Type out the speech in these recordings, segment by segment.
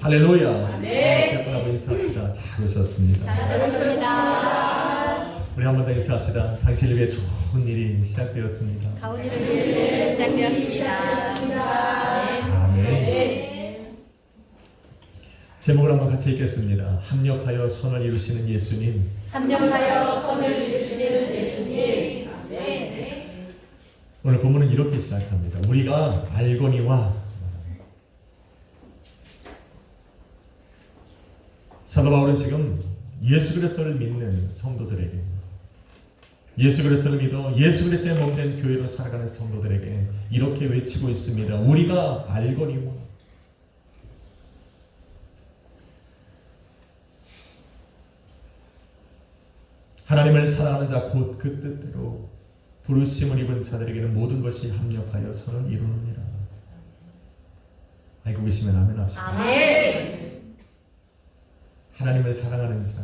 할렐루야. 네. 한번 인사합시다. 잘 오셨습니다. 잘 오셨습니다. 우리 한 번 더 인사합시다. 당신을 위해 좋은 일이 시작되었습니다. 가오지를 위해 시작되었습니다. 아멘. 네. 제목을 한번 같이 읽겠습니다. 합력하여 선을 이루시는 예수님. 합력하여 선을 이루시는 예수님. 오늘 본문은 이렇게 시작합니다. 우리가 알거니와. 사도 바울은 지금 예수 그리스도를 믿는 성도들에게, 예수 그리스도를 믿어 예수 그리스도의 몸된 교회로 살아가는 성도들에게 이렇게 외치고 있습니다. 우리가 알거니와. 하나님을 사랑하는 자 곧 그 뜻대로 부르심을 입은 자들에게는 모든 것이 합력하여 선을 이루느니라. 알고 계시면 아멘 합시다. 아멘. 하나님을 사랑하는 자,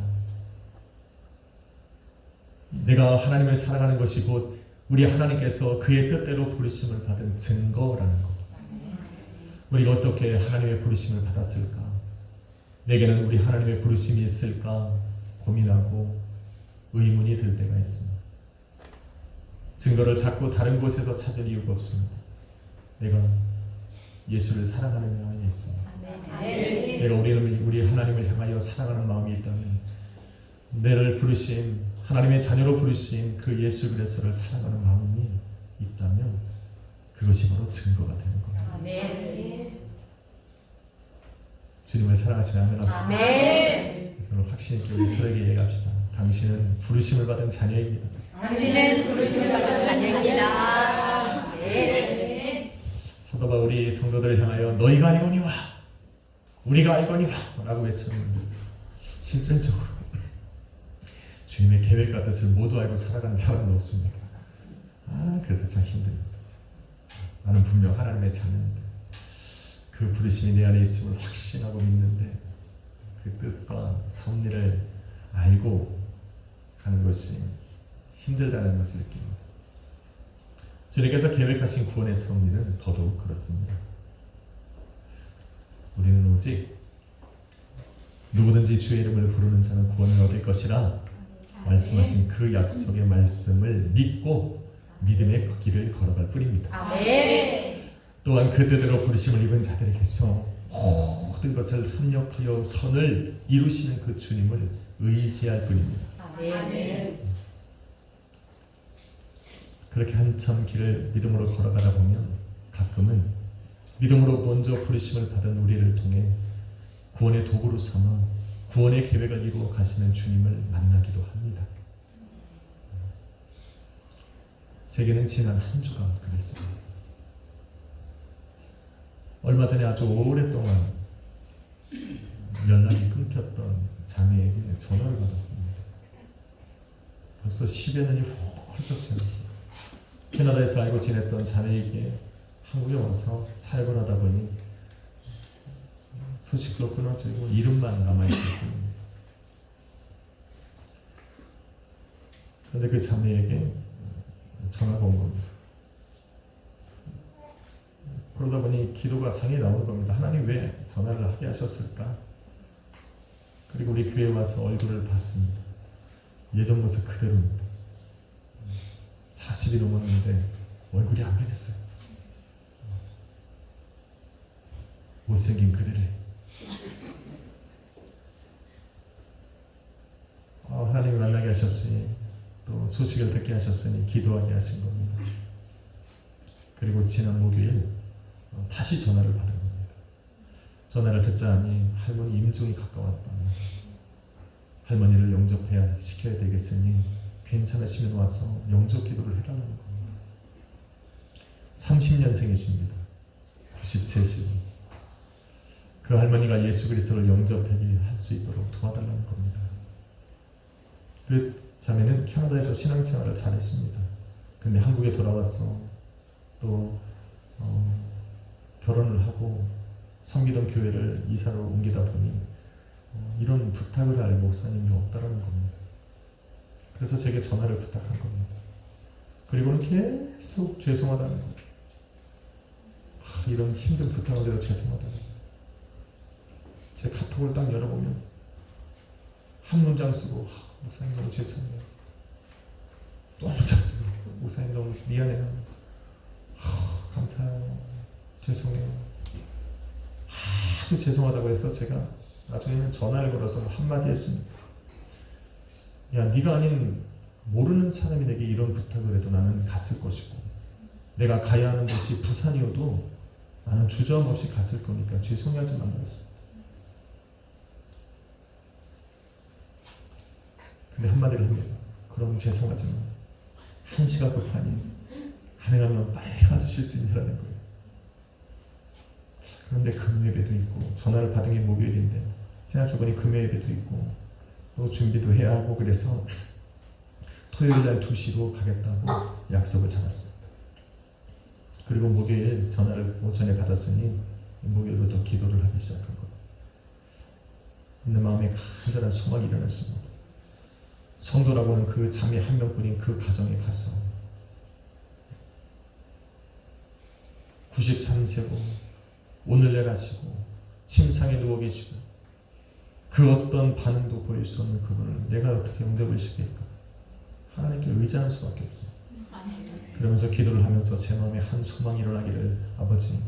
내가 하나님을 사랑하는 것이 곧 우리 하나님께서 그의 뜻대로 부르심을 받은 증거라는 것. 우리가 어떻게 하나님의 부르심을 받았을까? 내게는 우리 하나님의 부르심이 있을까? 고민하고 의문이 들 때가 있습니다. 증거를 자꾸 다른 곳에서 찾을 이유가 없습니다. 내가 예수를 사랑하는 마음이 있습니다. 내가 우리 하나님을 향하여 사랑하는 마음이 있다면, 내를 부르신 하나님의 자녀로 부르신 그 예수 그리스도를 사랑하는 마음이 있다면 그것이 바로 증거가 되는 겁니다. 아멘. 주님을 사랑하시는 아멘 합시다. 아멘. 저는 확신 있게 우리 서로에게 얘기합시다. 당신은 부르심을 받은 자녀입니다. 당신은 부르심을 받은 자녀입니다. 아멘. 사도 바울이 성도들을 향하여 너희가 알거니와 우리가 알거니와 라고 외쳤는데, 실질적으로 주님의 계획과 뜻을 모두 알고 살아가는 사람은 없습니다. 그래서 참 힘듭니다. 나는 분명 하나님의 자녀인데, 그 부르심이 내 안에 있음을 확신하고 믿는데, 그 뜻과 섭리를 알고 가는 것이 힘들다는 것을 느낍니다. 주님께서 계획하신 구원의 섭리는 더더욱 그렇습니다. 우리는 오직 누구든지 주의 이름을 부르는 자는 구원을 얻을 것이라 말씀하신 그 약속의 말씀을 믿고 믿음의 길을 걸어갈 뿐입니다. 아멘. 또한 그 뜻대로 부르심을 입은 자들에게서 모든 것을 합력하여 선을 이루시는 그 주님을 의지할 뿐입니다. 아멘. 그렇게 한참 길을 믿음으로 걸어가다 보면 가끔은 믿음으로 먼저 부르심을 받은 우리를 통해 구원의 도구로 삼아 구원의 계획을 이루어 가시는 주님을 만나기도 합니다. 제게는 지난 한 주가 그랬습니다. 얼마 전에 아주 오랫동안 연락이 끊겼던 자매에게 전화를 받았습니다. 벌써 10여 년이 훌쩍 지났어요. 캐나다에서 알고 지냈던 자매에게 한국에 와서 살고 나다 보니 소식도 끊어지고 이름만 남아있을 뿐입니다. 그런데 그 자매에게 전화가 온 겁니다. 그러다 보니 기도가 장이 나오는 겁니다. 하나님 왜 전화를 하게 하셨을까? 그리고 우리 교회에 와서 얼굴을 봤습니다. 예전 모습 그대로입니다. 40이 넘었는데 얼굴이 안 변했어요. 못생긴 그대로예요. 하나님을 만나게 하셨으니, 또 소식을 듣게 하셨으니 기도하게 하신 겁니다. 그리고 지난 목요일 다시 전화를 받은 겁니다. 전화를 듣자 하니 할머니 임종이 가까웠다. 할머니를 영접해야 시켜야 되겠으니 괜찮으시면 와서 영접 기도를 해달라는 겁니다. 30년생이십니다. 93시. 그 할머니가 예수 그리스도를 영접하게 할 수 있도록 도와달라는 겁니다. 그 자매는 캐나다에서 신앙생활을 잘했습니다. 근데 한국에 돌아와서 또 결혼을 하고 섬기던 교회를 이사로 옮기다 보니 이런 부탁을 할 목사님이 없다라는 겁니다. 그래서 제게 전화를 부탁한 겁니다. 그리고는 계속 죄송하다는 겁니다. 이런 힘든 부탁을 드려 죄송하다는 겁니다. 제 카톡을 딱 열어보면 한 문장 쓰고 목사님 너무 죄송해요. 또 한 문장 쓰고 목사님 너무 미안해요. 감사해요. 죄송해요. 아주 죄송하다고 해서 제가 나중에는 전화를 걸어서 한마디 했습니다. 야, 네가 아닌 모르는 사람이 내게 이런 부탁을 해도 나는 갔을 것이고, 내가 가야 하는 곳이 부산이어도 나는 주저함 없이 갔을 거니까 죄송해하지 말라 했습니다. 근데 한마디를 합니다. 그럼 죄송하지만 한시가 급하니 가능하면 빨리 와주실 수 있냐라는 거예요. 그런데 금요예배도 있고, 전화를 받은 게 목요일인데 생각해보니 금요예배도 있고 또 준비도 해야 하고, 그래서 토요일날 2시로 가겠다고 약속을 잡았습니다. 그리고 목요일 전화를 오전에 받았으니 목요일부터 기도를 하기 시작한 거예요. 내 마음에 간절한 소망이 일어났습니다. 성도라고는 그 자매 한 명뿐인 그 가정에 가서 93세고 오늘날 하시고 침상에 누워 계시고 그 어떤 반응도 보일 수 없는 그분을 내가 어떻게 응답을 시킬까? 하나님께 의지하는 수밖에 없어요. 그러면서 기도를 하면서 제 마음에 한 소망이 일어나기를, 아버지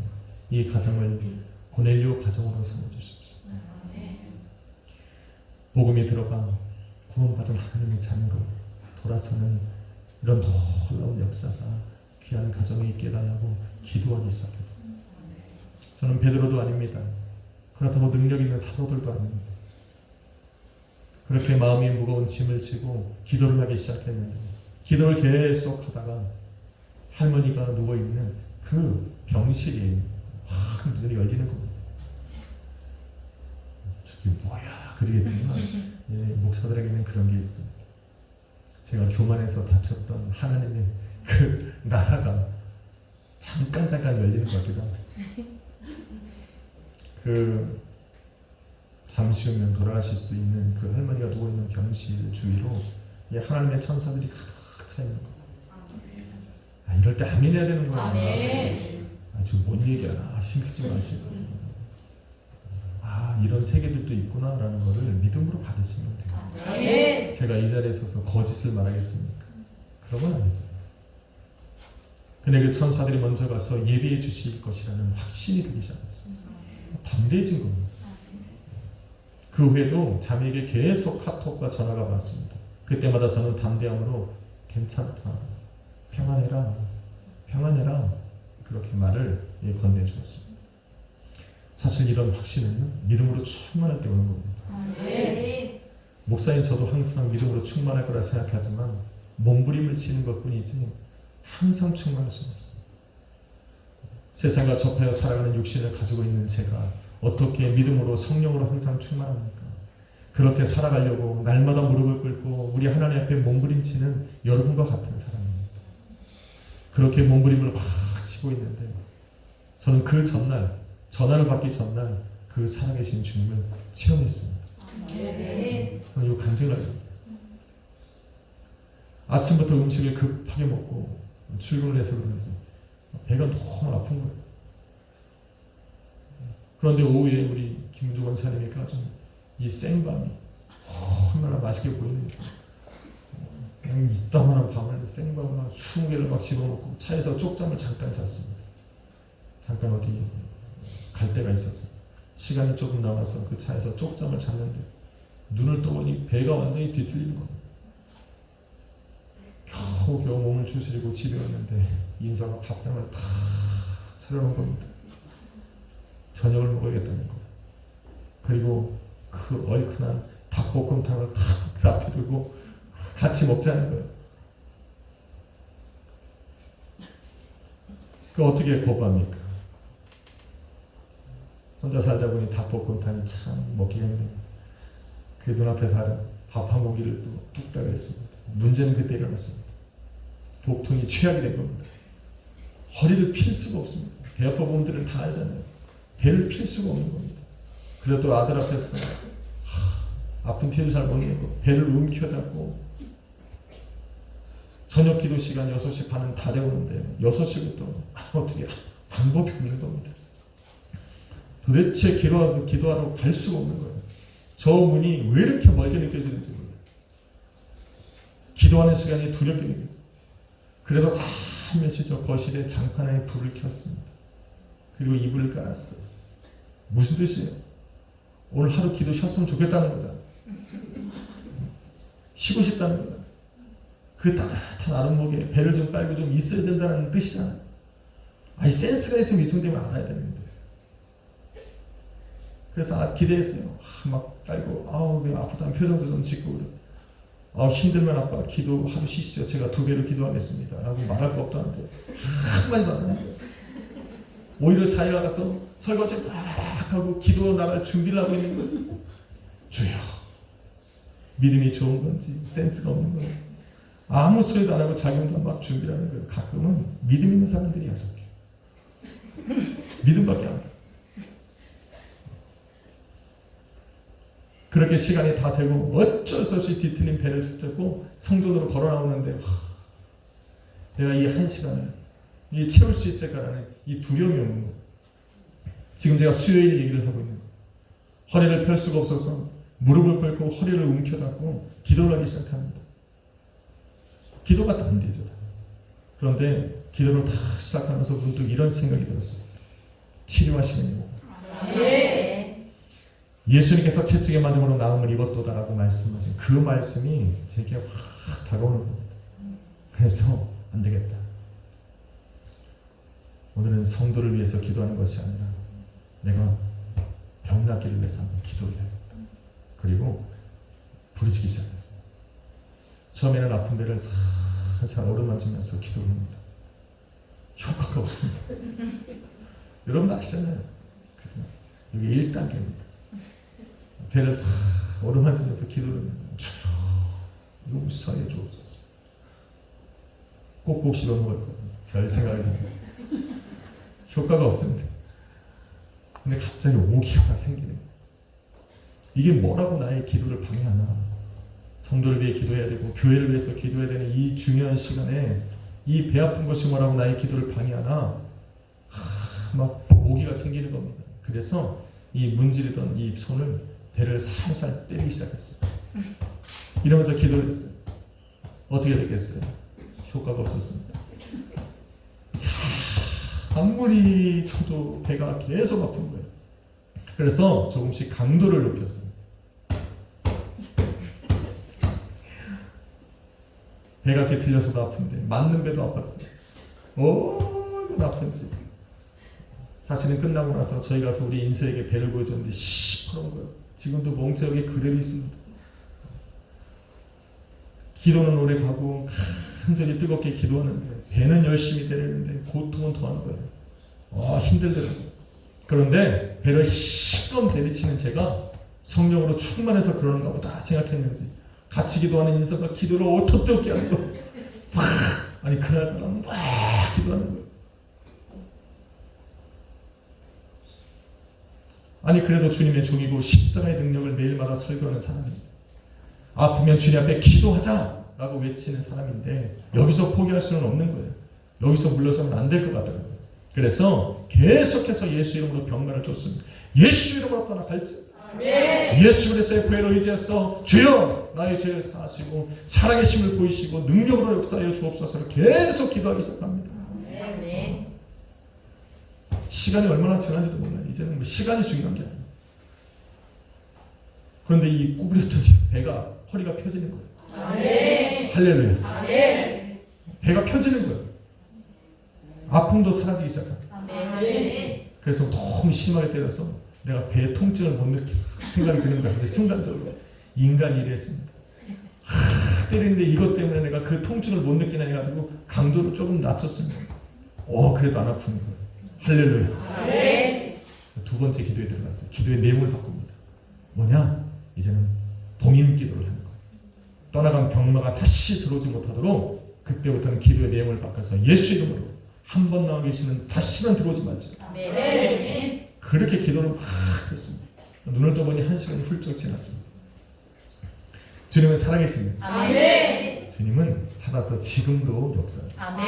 이 가정을 고넬료 가정으로 삼아주십시오. 복음이 들어가 구원받은 하나님의 자녀로 돌아서는 이런 놀라운 역사가 귀한 가정에 있게 달라고 기도하기 시작했어요. 저는 베드로도 아닙니다. 그렇다고 능력 있는 사도들도 아닙니다. 그렇게 마음이 무거운 짐을 지고 기도를 하기 시작했는데, 기도를 계속 하다가 할머니가 누워있는 그 병실이 확 눈이 열리는 겁니다. 저게 뭐야 그러겠지만 목사들에게는 그런 게 있습니다. 제가 교만해서 다쳤던 하나님의 그 나라가 잠깐 열리는 것 같기도 합니다. 그 잠시 후면 돌아가실 수 있는 그 할머니가 누워있는 병실 주위로 하나님의 천사들이 가득 차 있는 거예요. 이럴 때 아멘 해야 되는 거예요. 지금 뭔 얘기하나 신기지 마시고, 이런 세계들도 있구나 라는 거를 믿음으로 받으시면 돼요. 제가 이 자리에 서서 거짓을 말하겠습니까? 그런 건 아니죠. 근데 그 천사들이 먼저 가서 예배해 주실 것이라는 확신이 들기 시작했어요. 담대해진 겁니다. 그 후에도 자매에게 계속 카톡과 전화가 왔습니다. 그때마다 저는 담대함으로 괜찮다, 평안해라, 평안해라, 그렇게 말을 건네주었습니다. 사실 이런 확신은 믿음으로 충만할 때 오는 겁니다. 목사인 저도 항상 믿음으로 충만할 거라 생각하지만 몸부림을 치는 것뿐이지 항상 충만할 수는 없습니다. 세상과 접하여 살아가는 육신을 가지고 있는 제가 어떻게 믿음으로 성령으로 항상 충만합니까? 그렇게 살아가려고 날마다 무릎을 꿇고 우리 하나님 앞에 몸부림치는 여러분과 같은 사람입니다. 그렇게 몸부림을 막 치고 있는데 저는 그 전날, 전화를 받기 전날 그 살아계신 주님을 체험했습니다. 저는 이거 간증을 합니다. 아침부터 음식을 급하게 먹고 출근을 해서 그러면서 배가 너무 아픈 거예요. 그런데 오후에 우리 김은주 권사님이 가져온 이 생밤이 얼마나 맛있게 보이는지, 그냥 이따만한 밤을 생밤을 막 20개를 막 집어먹고 차에서 쪽잠을 잠깐 잤습니다. 잠깐 어디 갈 데가 있었어요. 시간이 조금 남아서 그 차에서 쪽잠을 잤는데 눈을 떠보니 배가 완전히 뒤틀리는 겁니다. 겨우 몸을 추스리고 집에 왔는데 인사가 밥상을 다 차려놓은 겁니다. 저녁을 먹어야겠다는 거. 그리고 그 얼큰한 닭볶음탕을 딱 앞에 두고 같이 먹자는 거예요. 그 어떻게 거부합니까? 혼자 살다 보니 닭볶음탕이 참 먹기가 힘듭니다. 그 눈앞에서 하는 밥 한 공기를 또 뚝딱 했습니다. 문제는 그때 일어났습니다. 복통이 최악이 된 겁니다. 허리를 필 수가 없습니다. 배 아파 분들은 다 알잖아요. 배를 필 수가 없는 겁니다. 그래도 아들 앞에서 아픈 티를 잘 못 내고 배를 움켜잡고 저녁 기도 시간 6시 반은 다 되었는데 6시부터 어떻게 방법이 없는 겁니다. 도대체 기도하러 갈 수가 없는 거예요. 저 문이 왜 이렇게 멀게 느껴지는지 몰라요. 기도하는 시간이 두렵게 느껴져요. 그래서 살며시 저 거실에 장판에 불을 켰습니다. 그리고 이불을 깔았어요. 무슨 뜻이에요? 오늘 하루 기도 쉬었으면 좋겠다는 거잖아. 쉬고 싶다는 거잖아. 그 따뜻한 아랫목에 배를 좀 깔고 좀 있어야 된다는 뜻이잖아요. 아니 센스가 있으면 이 정도 되면 알아야 되는데. 그래서 기대했어요. 막 깔고 아우 아프다는 표정도 좀 짓고 그래. 힘들면 아빠 기도 하루 쉬시죠. 제가 2배로 기도하겠습니다. 라고 말할 거 없다는데 한마디도 안 하는 거예요. 오히려 자기가 가서 설거지 막 하고 기도 나갈 준비를 하고 있는 거예요. 주여. 믿음이 좋은 건지 센스가 없는 건지 아무 소리도 안 하고 자기 혼자 막 준비를 하는 거예요. 가끔은 믿음 있는 사람들이 야속해요. 믿음밖에 안 돼요. 그렇게 시간이 다 되고 어쩔 수 없이 뒤틀린 배를 붙잡고 성전으로 걸어 나오는데 내가 이 1시간을 채울 수 있을까라는 이 두려움이 오는 거예요. 지금 제가 수요일 얘기를 하고 있는 거예요. 허리를 펼 수가 없어서 무릎을 꿇고 허리를 움켜잡고 기도를 하기 시작합니다. 기도가 안 되죠. 그런데 기도를 다 시작하면서 문득 이런 생각이 들었어요. 치료하시는 거. 예수님께서 채찍의 맞음으로 나음을 입었도다라고 말씀하신 그 말씀이 제게 확 다가오는 겁니다. 그래서 안 되겠다. 오늘은 성도를 위해서 기도하는 것이 아니라 내가 병 낫기를 위해서 한번 기도를 해야겠다. 그리고 부르짖기 시작했어요. 처음에는 아픈 배를 살살 어루만지면서 기도를 합니다. 효과가 없습니다. 여러분 아시잖아요. 그죠? 여기 1단계입니다. 배를 싹 어루만지면서 기도를 합니다. 주여 용서해 주옵소서. 꼭꼭 씹어 먹을 거예요. 별 생각이 듭니다. 효과가 없습니다. 근데 갑자기 오기가 생기는 거예요. 이게 뭐라고 나의 기도를 방해하나. 성도를 위해 기도해야 되고 교회를 위해서 기도해야 되는 이 중요한 시간에 이 배 아픈 것이 뭐라고 나의 기도를 방해하나. 막 오기가 생기는 겁니다. 그래서 이 문지르던 이 손을 배를 살살 때리기 시작했어요. 이러면서 기도를 했어요. 어떻게 되겠어요? 효과가 없었습니다. 아무리 쳐도 배가 계속 아픈 거예요. 그래서 조금씩 강도를 높였어요. 배가 뒤틀려서도 아픈데 맞는 배도 아팠어요. 얼마나 아픈지. 사실은 끝나고 나서 저희 가서 우리 인서에게 배를 보여줬는데 시퍼런 거예요. 지금도 멍청하게 그대로 있습니다. 기도는 오래 가고 간절히 뜨겁게 기도하는데 배는 열심히 때리는데 고통은 더한 거예요. 힘들더라고요. 그런데 배를 시꺼먼 내리치는 제가 성령으로 충만해서 그러는가 보다 생각했는지 같이 기도하는 인서가 기도를 어떻게 하는 거예요. 아니 그날따라 막 기도하는 거예요. 아니 그래도 주님의 종이고 십자가의 능력을 매일마다 설교하는 사람입니다. 아프면 주님 앞에 기도하자 라고 외치는 사람인데 여기서 포기할 수는 없는 거예요. 여기서 물러서면 안 될 것 같더라고요. 그래서 계속해서 예수 이름으로 병만을 쫓습니다. 예수 이름으로 떠나갈지. 예수 그리스도의 보혈을 의지해서 주여 나의 죄를 사하시고 살아계심을 보이시고 능력으로 역사하여 주옵소서를 계속 기도하기 시작합니다. 시간이 얼마나 지난지도 몰라요. 이제는 뭐 시간이 중요한 게 아니에요. 그런데 이 구부렸던 배가 허리가 펴지는 거예요. 할렐루야. 배가 펴지는 거예요. 아픔도 사라지기 시작합니다. 그래서 너무 심하게 때려서 내가 배에 통증을 못 느끼 생각이 드는 거예요. 순간적으로 인간이 이랬습니다. 때리는데 이것 때문에 내가 그 통증을 못 느끼나 해가지고 강도를 조금 낮췄습니다. 그래도 안 아픈 거예요. 할렐루야. 두 번째 기도에 들어갔어요. 기도의 내용을 바꿉니다. 뭐냐? 이제는 봉인 기도를 하는 거예요. 떠나간 병마가 다시 들어오지 못하도록 그때부터는 기도의 내용을 바꿔서 예수 이름으로 한 번 나와 계시는 다시는 들어오지 말자. 그렇게 기도를 막 했습니다. 눈을 떠보니 1시간이 훌쩍 지났습니다. 주님은 살아계십니다. 주님은 살아서 지금도 역사합니다.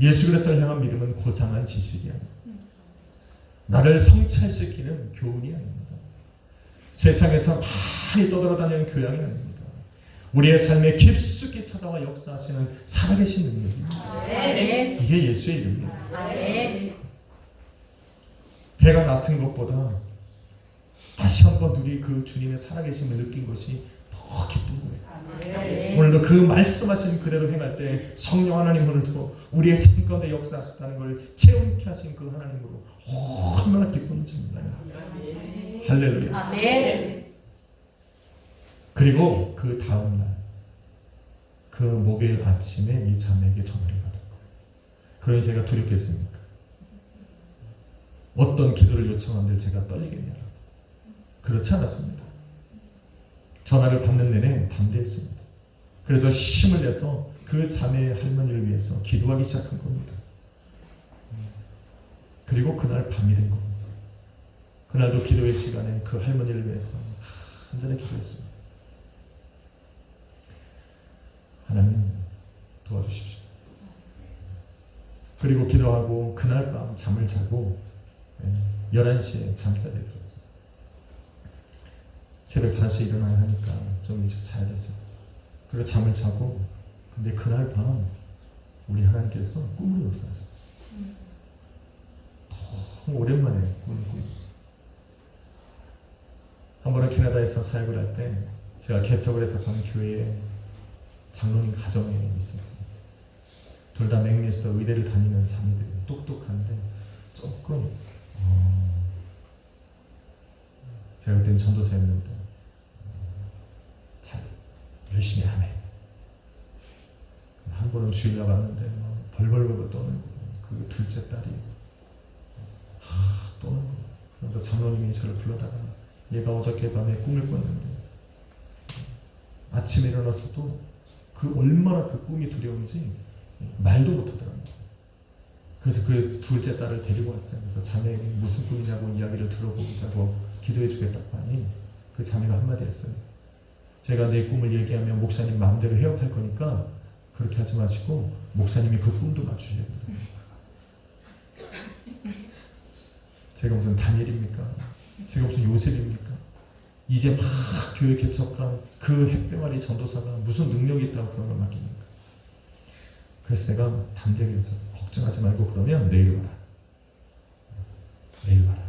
예수 그리스도를 향한 믿음은 고상한 지식이 아닙니다. 나를 성찰시키는 교훈이 아닙니다. 세상에서 많이 떠돌아다니는 교양이 아닙니다. 우리의 삶에 깊숙이 찾아와 역사하시는 살아계신 능력입니다. 아멘. 이게 예수의 이름입니다. 아멘. 배가 낮은 것보다 다시 한번 우리 그 주님의 살아계심을 느낀 것이 더 기쁜 거예요. 아멘. 오늘도 그 말씀하신 그대로 행할 때 성령 하나님 오늘도 우리의 삶 가운데 역사하셨다는 걸 체험케 하신 그 하나님으로 얼마나 기쁜지 몰라요. 할렐루야. 아멘. 그리고 그 다음날 그 목요일 아침에 이 자매에게 전화를 받은 거예요. 그러니 제가 두렵겠습니까? 어떤 기도를 요청한들 제가 떨리겠냐고. 그렇지 않았습니다. 전화를 받는 내내 담대했습니다. 그래서 힘을 내서 그 자매의 할머니를 위해서 기도하기 시작한 겁니다. 그리고 그날 밤이 된 겁니다. 그날도 기도의 시간에 그 할머니를 위해서 간절히 기도했습니다. 하나님 도와주십시오. 그리고 기도하고 그날 밤 잠을 자고 11시에 잠자리에 들었어요. 새벽 5시에 일어나야 하니까 좀 일찍 자야 됐어요. 그리고 잠을 자고 근데 그날 밤 우리 하나님께서 꿈으로 역사하셨어요. 너무 오랜만에 꿈을 꾸요. 한 번은 캐나다에서 사역을 할 때 제가 개척을 해서 간 교회에 장로님 가정에 있었어요. 둘 다 맥리스터 의대를 다니는 자매들이 똑똑한데 조금 제가 그때는 전도사였는데 잘 열심히 하네. 한 번은 주일날 왔는데 벌벌벌 떠는 거. 그 둘째 딸이 떠는 거. 그래서 장로님이 저를 불러다가 얘가 어저께 밤에 꿈을 꿨는데 아침에 일어났어도 그 얼마나 그 꿈이 두려운지 말도 못하더라고요. 그래서 그 둘째 딸을 데리고 왔어요. 그래서 자매에게 무슨 꿈이냐고 이야기를 들어보자고 기도해 주겠다고 하니 그 자매가 한마디 했어요. 제가 내 꿈을 얘기하면 목사님 마음대로 해협할 거니까 그렇게 하지 마시고 목사님이 그 꿈도 맞추셔야 돼요. 제가 무슨 다니엘입니까? 제가 무슨 요셉입니까? 이제 막 교회 개척한 그 햇병아리 전도사가 무슨 능력이 있다고 그런 걸 맡깁니까? 그래서 내가 담대하게 해서 걱정하지 말고 그러면 내일 와라. 내일 와라.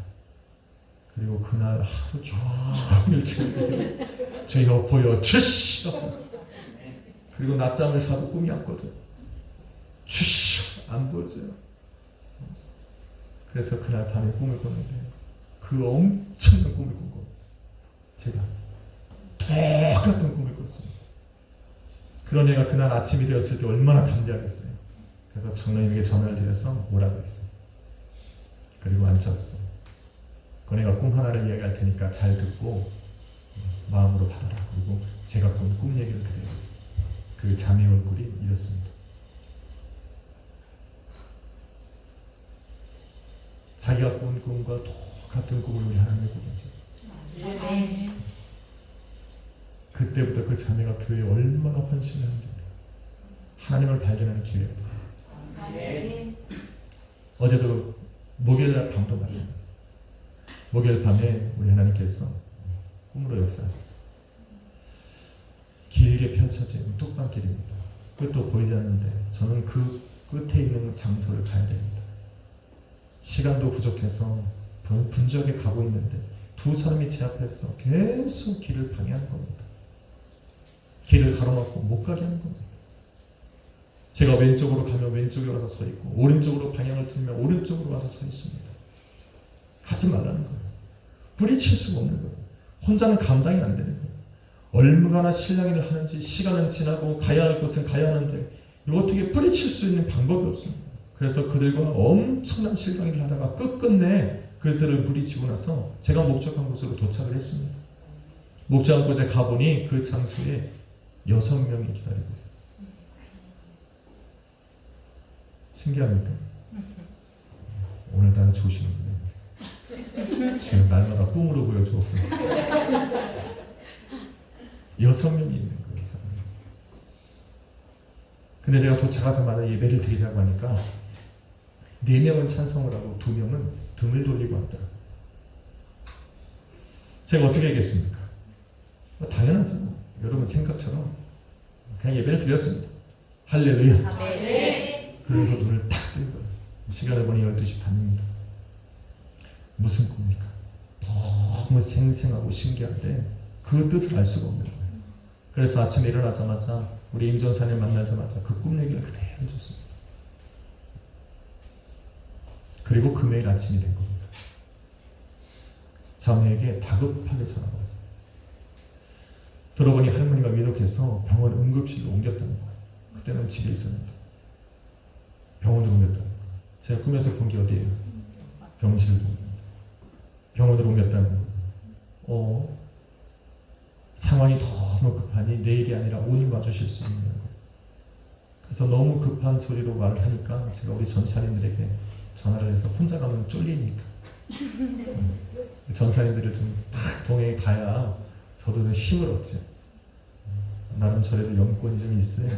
그리고 그날 하루 종일 지금 저희가 보여 주시 그리고 낮잠을 자도 꿈이 왔거든. 주시 안 보여져요. 그래서 그날 밤에 꿈을 꿨는데 그 엄청난 꿈을 꾼 거 제가 똑같은 꿈을 꿨습니다. 그런 애가 그날 아침이 되었을 때 얼마나 담대하겠어요. 그래서 장로님에게 전화를 드려서 오라고 했어요. 그리고 앉혔어. 그 애가 꿈 하나를 이야기할 테니까 잘 듣고 마음으로 받아라. 그리고 제가 꾼 꿈 얘기를 그대로 했어요. 그 자매 얼굴이 이렇습니다. 자기가 꾼 꿈과 똑같은 꿈을 우리 하나님이 꾸고 계셨어요. 아멘. 그때부터 그 자매가 교회에 얼마나 헌신을 하는지 하나님을 발견하는 기회가 돼요. 아멘. 어제도 목요일날 밤도 마찬가지예요. 목요일 밤에 우리 하나님께서 꿈으로 역사하셨어요. 길게 펼쳐진 뚝방길입니다. 끝도 보이지 않는데 저는 그 끝에 있는 장소를 가야 됩니다. 시간도 부족해서 분주하게 가고 있는데 두 사람이 제 앞에서 계속 길을 방해하는 겁니다. 길을 가로막고 못 가게 하는 겁니다. 제가 왼쪽으로 가면 왼쪽에 와서 서 있고 오른쪽으로 방향을 틀면 오른쪽으로 와서 서 있습니다. 가지 말라는 거예요. 부딪힐 수가 없는 거예요. 혼자는 감당이 안 되는 거예요. 얼마나 실랑이를 하는지 시간은 지나고 가야 할 곳은 가야 하는데 이거 어떻게 뿌리칠 수 있는 방법이 없습니다. 그래서 그들과 엄청난 실랑이를 하다가 끝끝내 그들을 부딪히고 나서 제가 목적한 곳으로 도착을 했습니다. 목적한 곳에 가보니 그 장소에 6명이 기다리고 있었어요. 신기합니까? 오늘따라 조심합니다. 지금 날마다 꿈으로 보여주옵소서. 6명이 있는 거예요. 근데 제가 도착하자마자 예배를 드리자고 하니까 4명은 찬성을 하고 2명은 등을 돌리고 왔다. 제가 어떻게 하겠습니까? 당연하죠. 여러분 생각처럼 그냥 예배를 드렸습니다. 할렐루야. 아멘. 그래서 눈을 탁 뜬 거예요. 시간을 보니 12시 반입니다. 무슨 꿈입니까? 너무 생생하고 신기한데 그 뜻을 알 수가 없는 거예요. 그래서 아침에 일어나자마자 우리 임 전사님 만나자마자 그 꿈 얘기를 그대로 해줬습니다. 그리고 금요일 아침이 된 겁니다. 자매에게 다급하게 전화가 왔어요. 들어보니 할머니가 위독해서 병원 응급실로 옮겼다는 거예요. 그때는 집에 있었는데 병원으로 옮겼다는 거예요. 제가 꿈에서 본 게 어디예요? 병실을 본 겁니다. 병원으로 옮겼다는 거예요. 상황이 너무 급하니 내일이 아니라 오늘 와주실 수 있는 거예요. 그래서 너무 급한 소리로 말을 하니까 제가 우리 전사님들에게 전화를 해서 혼자 가면 쫄리니까 전사님들을 좀 탁 동행해 가야 저도 좀 힘을 얻지. 나름 저래도 영권이 좀 있어요.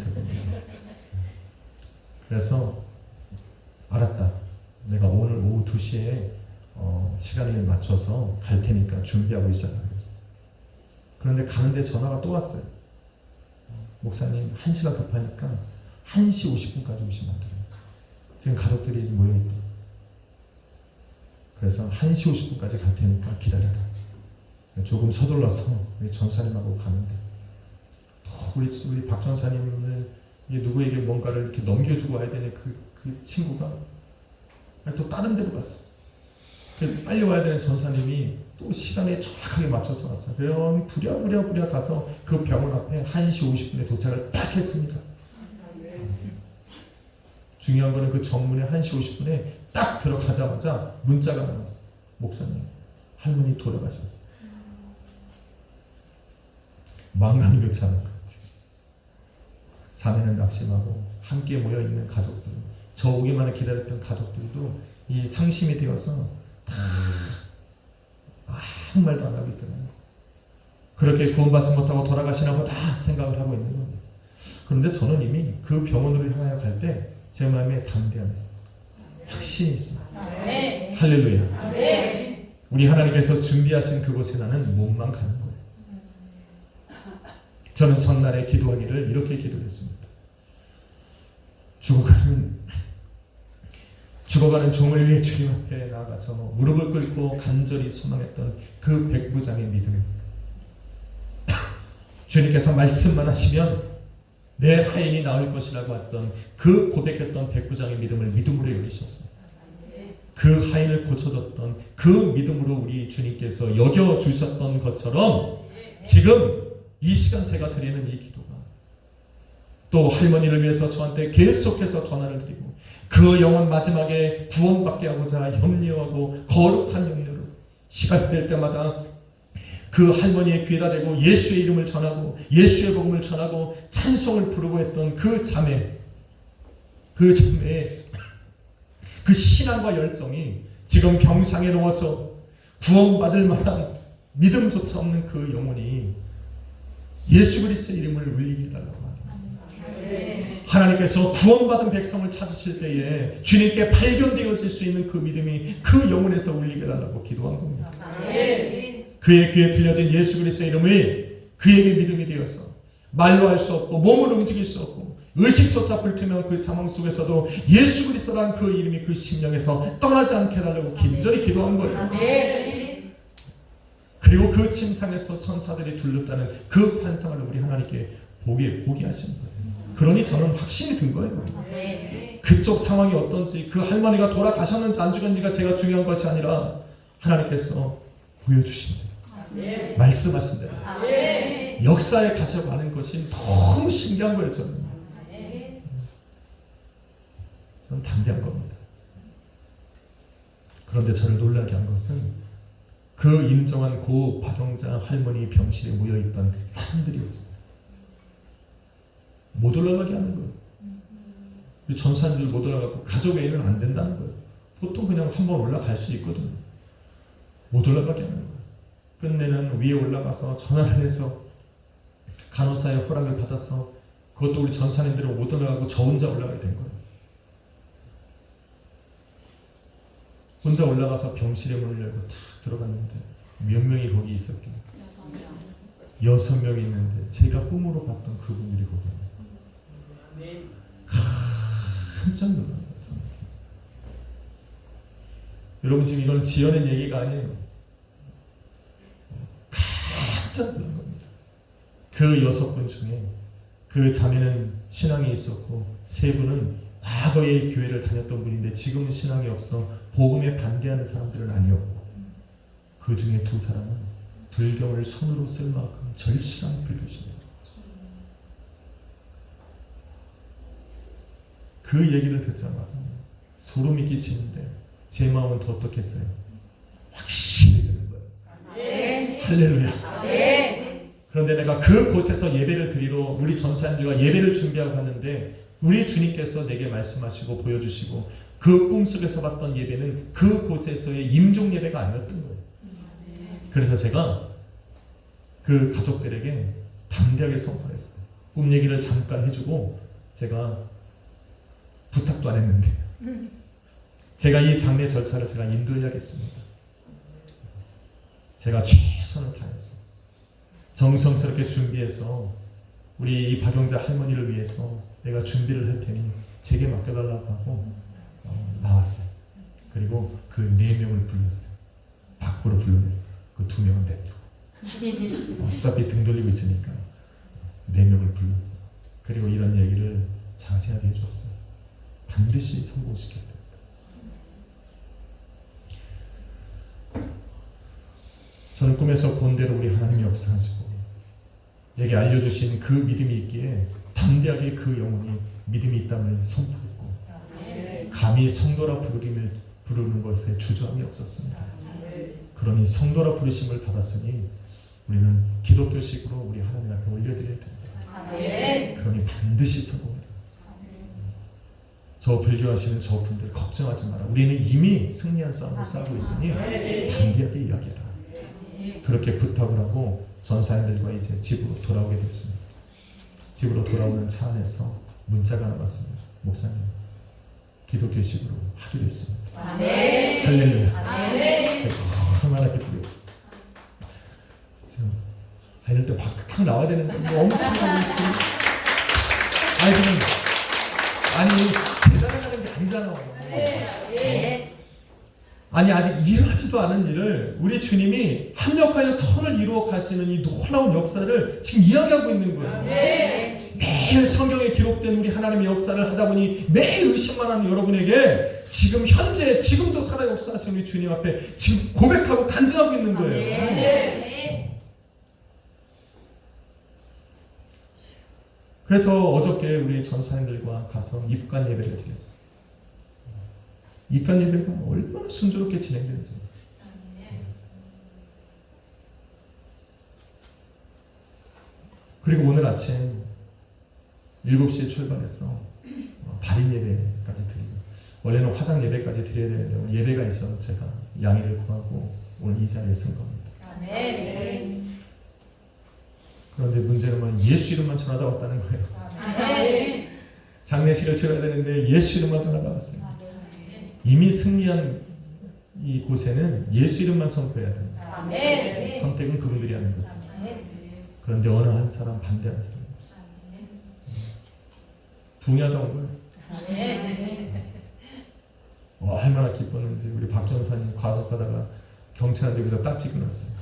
그래서 알았다. 내가 오늘 오후 2시에 시간을 맞춰서 갈 테니까 준비하고 있어라 그랬어요. 그런데 가는데 전화가 또 왔어요. 목사님 1시가 급하니까 1시 50분까지 오시면 안 돼요. 지금 가족들이 모여있다. 그래서 1시 50분까지 갈 테니까 기다려라. 조금 서둘러서 우리 전사님하고 가는데 우리 박 전사님을 누구에게 뭔가를 이렇게 넘겨주고 와야 되는 그 친구가 또 다른 데로 갔어. 빨리 와야 되는 전사님이 또 시간에 정확하게 맞춰서 왔어요. 그래서 부랴부랴 가서 그 병원 앞에 1시 50분에 도착을 딱 했습니다. 중요한 거는 그 정문에 1시 50분에 딱 들어가자마자 문자가 나왔어요. 목사님, 할머니 돌아가셨어요. 망감이 교차하는 거예요. 자매는 낙심하고 함께 모여있는 가족들, 저 오기만을 기다렸던 가족들도 이 상심이 되어서 다 아무 말도 안 하고 있더라고요. 그렇게 구원받지 못하고 돌아가시나 보다 생각을 하고 있는 겁니다. 그런데 저는 이미 그 병원으로 향하여 갈 때 제 마음에 담대함이 있어요. 확신이 있어요. 할렐루야. 우리 하나님께서 준비하신 그곳에 나는 몸만 가는 거예요. 저는 전날에 기도하기를 이렇게 기도했습니다. 죽어가는 종을 위해 주님 앞에 나아가서 무릎을 꿇고 간절히 소망했던 그 백부장의 믿음. 주님께서 말씀만 하시면 내 하인이 나올 것이라고 했던 그 고백했던 백부장의 믿음을 믿음으로 여기셨어요. 그 하인을 고쳐줬던 그 믿음으로 우리 주님께서 여겨주셨던 것처럼 지금 이 시간 제가 드리는 이 기도가 또 할머니를 위해서 저한테 계속해서 전화를 드리고 그 영혼 마지막에 구원받게 하고자 염려하고 거룩한 염려로 시간 될 때마다 그 할머니의 귀에다 대고 예수의 이름을 전하고 예수의 복음을 전하고 찬송을 부르고 했던 그 자매의 그 신앙과 열정이 지금 병상에 누워서 구원받을 만한 믿음조차 없는 그 영혼이 예수 그리스도의 이름을 울리게 해달라고 합니다. 하나님께서 구원받은 백성을 찾으실 때에 주님께 발견되어질 수 있는 그 믿음이 그 영혼에서 울리게 해달라고 기도한 겁니다. 그의 귀에 들려진 예수 그리스도의 이름이 그에게 믿음이 되어서 말로 할 수 없고 몸을 움직일 수 없고 의식조차 불투명한 그 상황 속에서도 예수 그리스도라는 그 이름이 그 심령에서 떠나지 않게 해달라고 긴절히 기도한 거예요. 그리고 그 침상에서 천사들이 둘렀다는 그 환상을 우리 하나님께 보게 하신 거예요. 그러니 저는 확신이 든 거예요. 그쪽 상황이 어떤지 그 할머니가 돌아가셨는지 안 죽었는지가 제가 중요한 것이 아니라 하나님께서 보여주신 대로 말씀하신 대로 역사에 가서 가는 것이 너무 신기한 거예요. 저는 담대한 겁니다. 그런데 저를 놀라게 한 것은 그 인정한 고 박영자 할머니 병실에 모여있던 사람들이었어요. 못 올라가게 하는 거예요. 전사님들 못 올라가고 가족 외에는 안 된다는 거예요. 보통 그냥 한번 올라갈 수 있거든요. 못 올라가게 하는 거예요. 끝내는 위에 올라가서 전화를 해서 간호사의 허락을 받아서 그것도 우리 전사님들은 못 올라가고 저 혼자 올라가게 된 거예요. 혼자 올라가서 병실의 문을 열고 탁 들어갔는데 몇 명이 거기 있었길래 6명 있는데 제가 꿈으로 봤던 그분들이 거기 있는 깜짝 놀란 거예요. 저는 진짜. 여러분 지금 이건 지어낸 얘기가 아니에요. 깜짝 놀란 겁니다. 그 6분 중에 그 자매는 신앙이 있었고 3분은 과거에 교회를 다녔던 분인데 지금은 신앙이 없어 복음에 반대하는 사람들은 아니었고 그 중에 2사람은 불경을 손으로 쓸 만큼 절실한 불교신자. 그 얘기를 듣자마자 소름이 끼치는데 제 마음은 더 어떻겠어요? 확실히 되는 거예요. 네. 할렐루야. 네. 그런데 내가 그곳에서 예배를 드리러 우리 전사님들과 예배를 준비하고 갔는데 우리 주님께서 내게 말씀하시고 보여주시고 그 꿈속에서 봤던 예배는 그곳에서의 임종 예배가 아니었던 거예요. 그래서 제가 그 가족들에게 담대하게 선포했어요. 꿈 얘기를 잠깐 해주고 제가 부탁도 안 했는데 제가 이 장례 절차를 제가 인도해야겠습니다. 제가 최선을 다했어요. 정성스럽게 준비해서 우리 이 박영자 할머니를 위해서 내가 준비를 할 테니 제게 맡겨달라고 하고 나왔어요. 그리고 그 4명을 불렀어요. 밖으로 불러냈어요. 그 2명은 냅두고 어차피 등 돌리고 있으니까 4명을 불렀어요. 그리고 이런 얘기를 자세하게 해주었어요. 반드시 성공시켜야 됩니다. 저는 꿈에서 본 대로 우리 하나님이 역사하시고 내게 알려주신 그 믿음이 있기에 담대하게 그 영혼이 믿음이 있다는 선포했고 감히 성도라 부르는 것에 주저함이 없었습니다. 그러니 성도라 부르심을 받았으니 우리는 기독교식으로 우리 하나님 앞에 올려드려야 됩니다. 그러니 반드시 성공해요. 저 불교하시는 저 분들 걱정하지 마라. 우리는 이미 승리한 싸움을 싸우고 있으니 담대하게 이야기해라. 그렇게 부탁을 하고 전사님들과 이제 집으로 돌아오게 됐습니다. 집으로 돌아오는 차 안에서 문자가 하나 왔습니다. 목사님, 기독교식으로 하기로 했습니다. 할렐루야. 제가 얼마나 기쁘겠어요. 이럴 때 막 나와야 되는데 엄청나게 아니 제자가 게 아니잖아요. 아니 아직 일어나지도 않은 일을 우리 주님이 합력하여 선을 이루어 가시는 이 놀라운 역사를 지금 이야기하고 있는 거예요. 매일 성경에 기록된 우리 하나님의 역사를 하다 보니 매일 의심만 하는 여러분에게 지금 현재 지금도 살아 역사하시는 우리 주님 앞에 지금 고백하고 간증하고 있는 거예요. 그래서 어저께 우리 전사님들과 가서 입관 예배를 드렸어요. 입관 예배가 얼마나 순조롭게 진행되는지. 그리고 오늘 아침 7시에 출발해서 발인 예배까지 드리고 원래는 화장 예배까지 드려야 되는데 오늘 예배가 있어서 제가 양해를 구하고 오늘 이 자리에 쓴 겁니다. 그런데 문제는 예수 이름만 전하다 왔다는 거예요. 장례식을 치러야 되는데 예수 이름만 전하다 왔어요. 이미 승리한 이 곳에는 예수 이름만 선포해야 됩니다. 선택은 그분들이 하는 거지. 그런데 어느 한 사람 반대하는 사람이 없어요. 붕야다 온 거예요. 얼마나 기뻤는지 우리 박 전사님 과속하다가 경찰한테 여기서 딱지 끊었어요.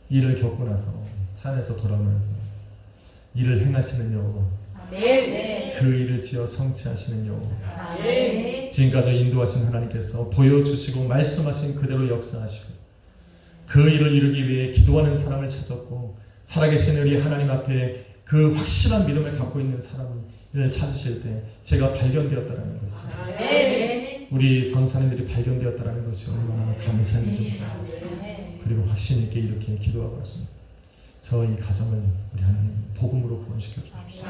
일을 겪고 나서 차 안에서 돌아오면서 일을 행하시는 여호와, 그 일을 지어 성취하시는 여호와, 지금까지 인도하신 하나님께서 보여주시고 말씀하신 그대로 역사하시고 그 일을 이루기 위해 기도하는 사람을 찾았고 살아계신 우리 하나님 앞에 그 확실한 믿음을 갖고 있는 사람을 찾으실 때 제가 발견되었다는 것이 우리 전사님들이 발견되었다는 것이 얼마나 감사한지 그리고 확신 있게 이렇게 기도하고 있습니다. 저 이 가정을 우리 하나님 복음으로 구원시켜 주십시오.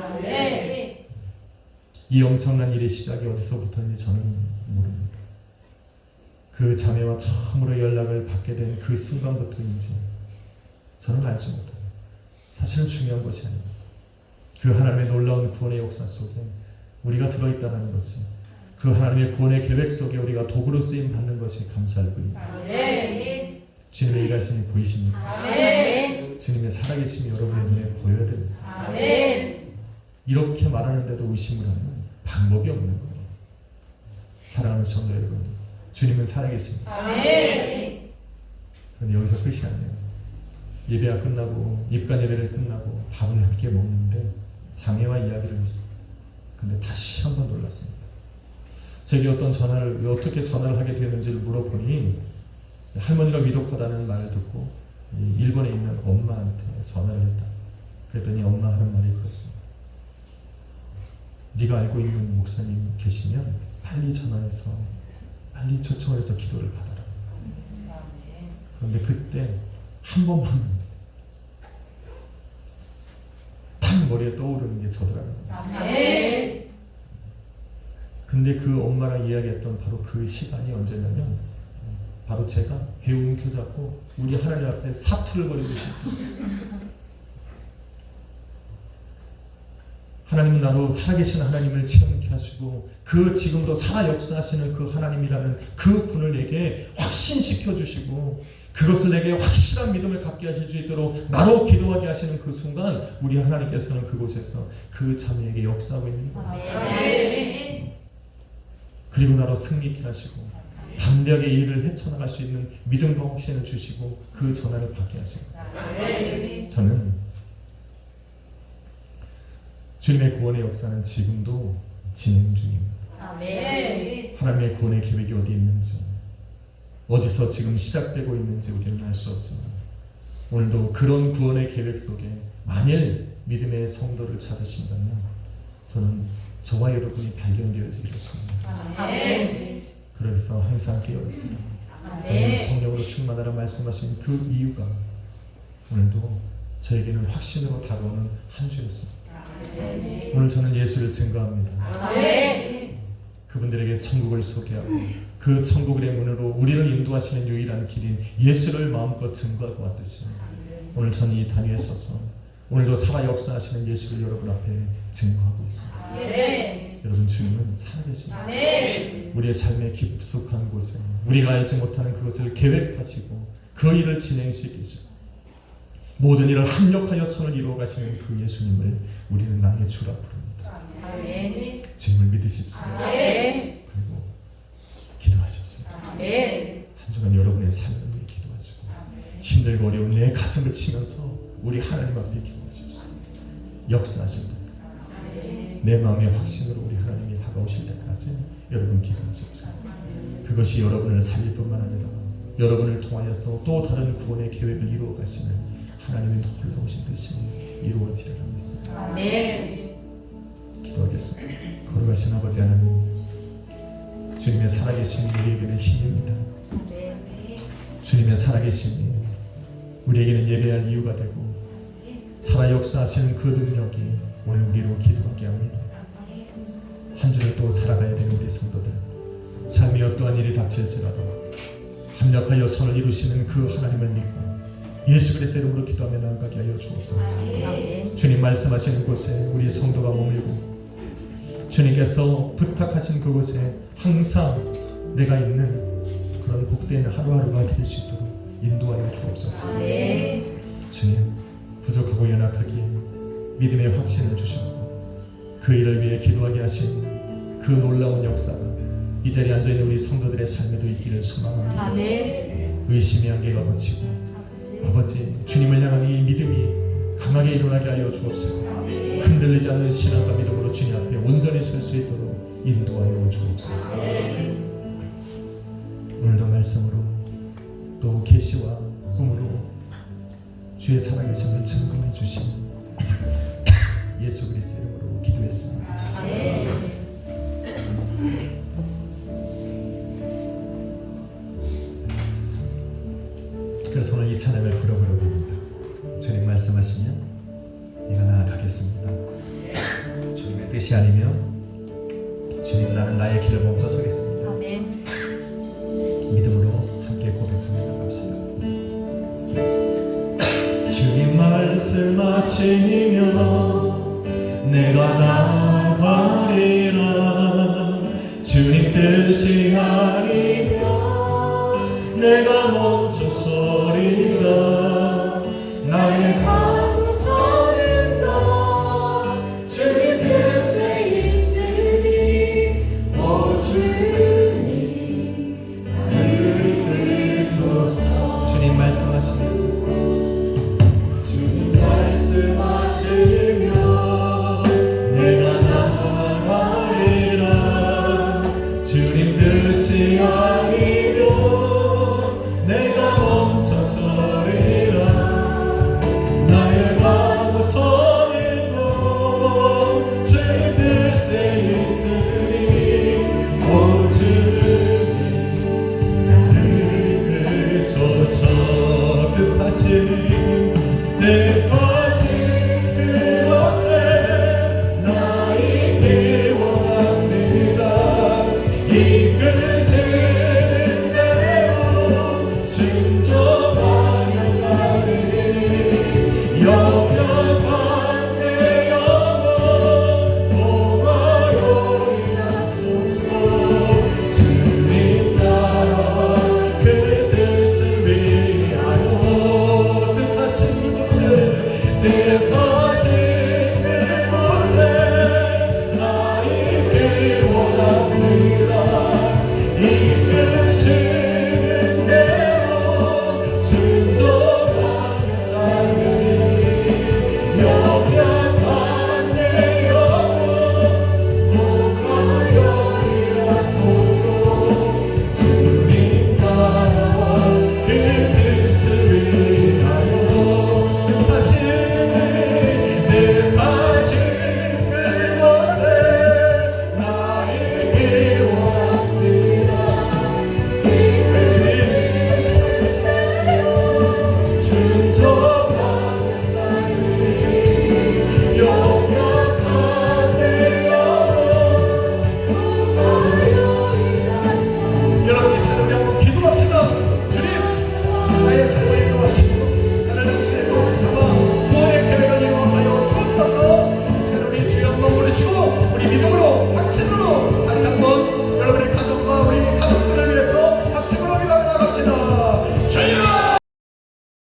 이 엄청난 일의 시작이 어디서부터인지 저는 모릅니다. 그 자매와 처음으로 연락을 받게 된 그 순간부터인지 저는 알지 못합니다. 사실은 중요한 것이 아닙니다. 그 하나님의 놀라운 구원의 역사 속에 우리가 들어있다는 것이, 그 하나님의 구원의 계획 속에 우리가 도구로 쓰임 받는 것이 감사할 뿐입니다. 아멘. 주님의 일하심이 보이십니까? 아멘. 주님의 살아계심이 여러분의 눈에 보여야 됩니다. 아멘. 이렇게 말하는데도 의심을 하면 방법이 없는 거예요. 사랑하는 성도 여러분, 주님은 살아계십니다. 아멘. 그런데 여기서 끝이 아니에요. 예배가 끝나고 입간 예배를 끝나고 밥을 함께 먹는데 장애와 이야기를 했습니다. 근데 다시 한번 놀랐습니다. 제게 어떻게 전화를 하게 되었는지를 물어보니 할머니가 위독하다는 말을 듣고 일본에 있는 엄마한테 전화를 했다. 그랬더니 엄마 하는 말이 그렇습니다. 네가 알고 있는 목사님 계시면 빨리 전화해서 빨리 초청을 해서 기도를 받아라. 그런데 그때 한 번만 탁 머리에 떠오르는 게 저더라고요. 아멘. 근데 그 엄마랑 이야기했던 바로 그 시간이 언제냐면 바로 제가 배운 교 잡고 우리 하나님 앞에 사투를 벌이고 있을 때, 하나님은 나로 살아계신 하나님을 체험케 하시고 그 지금도 살아 역사하시는 그 하나님이라는 그 분을 내게 확신시켜 주시고 그것을 내게 확실한 믿음을 갖게 하실 수 있도록 나로 기도하게 하시는 그 순간 우리 하나님께서는 그곳에서 그 자매에게 역사하고 있는 거예요. 아멘. 그리고 나로 승리케 하시고 담대하게 이 일을 헤쳐나갈 수 있는 믿음과 확신을 주시고 그 전화를 받게 하시고, 아멘. 저는 주님의 구원의 역사는 지금도 진행 중입니다. 아멘. 하나님의 구원의 계획이 어디 있는지, 어디서 지금 시작되고 있는지 우리는 알 수 없지만 오늘도 그런 구원의 계획 속에 만일 믿음의 성도를 찾으신다면 저는 저와 여러분이 발견되어지기를 소원합니다. 아멘. 그래서 항상 깨어있으라. 오늘 아멘. 성령으로 충만하라 말씀하신 그 이유가 오늘도 저에게는 확신으로 다가오는 한 주였습니다. 오늘 저는 예수를 증거합니다. 아멘. 그분들에게 천국을 소개하고 그 천국의 문으로 우리를 인도하시는 유일한 길인 예수를 마음껏 증거하고 왔듯이 오늘 저는 이 단위에 서서 오늘도 살아 역사하시는 예수를 여러분 앞에 증거하고 있습니다. 아멘. 여러분, 주님은 살아계십니다. 아멘. 우리의 삶의 깊숙한 곳에 우리가 알지 못하는 그것을 계획하시고 그 일을 진행시키시고 모든 일을 합력하여 선을 이루어 가시는 그 예수님을 우리는 나의 주라 부릅니다. 아멘. 주님을 믿으십시오. 아멘. 그리고 기도하십시오. 아멘. 한 주간 여러분의 삶을 위해 기도하시고 힘들고 어려운 내 가슴을 치면서 우리 하나님 앞에 기도하십시오. 역사하실 때까지 내 마음의 확신으로 우리 하나님이 다가오실 때까지 여러분 기도하십시오. 그것이 여러분을 살릴 뿐만 아니라 여러분을 통하여서 또 다른 구원의 계획을 이루어 가시는 하나님의 놀라우신 뜻이 이루어지리라 믿습니다. 아멘. 기도하겠습니다. 거룩하신 아버지 하나님, 주님의 살아계심이 우리에게는 힘입니다. 주님의 살아계심이 우리에게는 예배할 이유가 되고 살아 역사하시는 그 능력이 오늘 우리로 기도하게 합니다. 한 주를 또 살아가야 되는 우리 성도들, 삶이 어떠한 일이 닥칠지라도 합력하여 선을 이루시는 그 하나님을 믿고 예수 그리스도의 이름으로 기도하며 나아가게 하여 주옵소서. 주님 말씀하시는 곳에 우리 성도가 머물고 주님께서 부탁하신 그곳에 항상 내가 있는 그런 복된 하루하루가 될 수 있도록 인도하여 주옵소서. 주님, 부족하고 연약하기에 믿음의 확신을 주셨고 그 일을 위해 기도하게 하신 그 놀라운 역사가 이 자리에 앉아있는 우리 성도들의 삶에도 있기를 소망합니다. 아멘. 의심의 안개가 걷히고 아버지, 주님을 향한 이 믿음이 강하게 일어나게 하여 주옵소서. 흔들리지 않는 신앙과 믿음으로 주님 앞에 온전히 설 수 있도록 인도하여 주옵소서. 오늘도 말씀으로 또 계시와 꿈으로 주의 살아계심을 증거해 주신 예수 그리스도 이름으로 기도했습니다. 그래서 오늘 이 찬양을 부르려고 합니다. 주님 말씀하시면 내가 나아가겠습니다. 주님의 뜻이 아니면 주님, 나는 나의 길을 멈춰 서겠습니다. 아멘. 믿음으로 함께 고백하며 나갑시다. 이것을 마시며 내가 나가리라. 주님 뜻이 아니면 내가 멈춰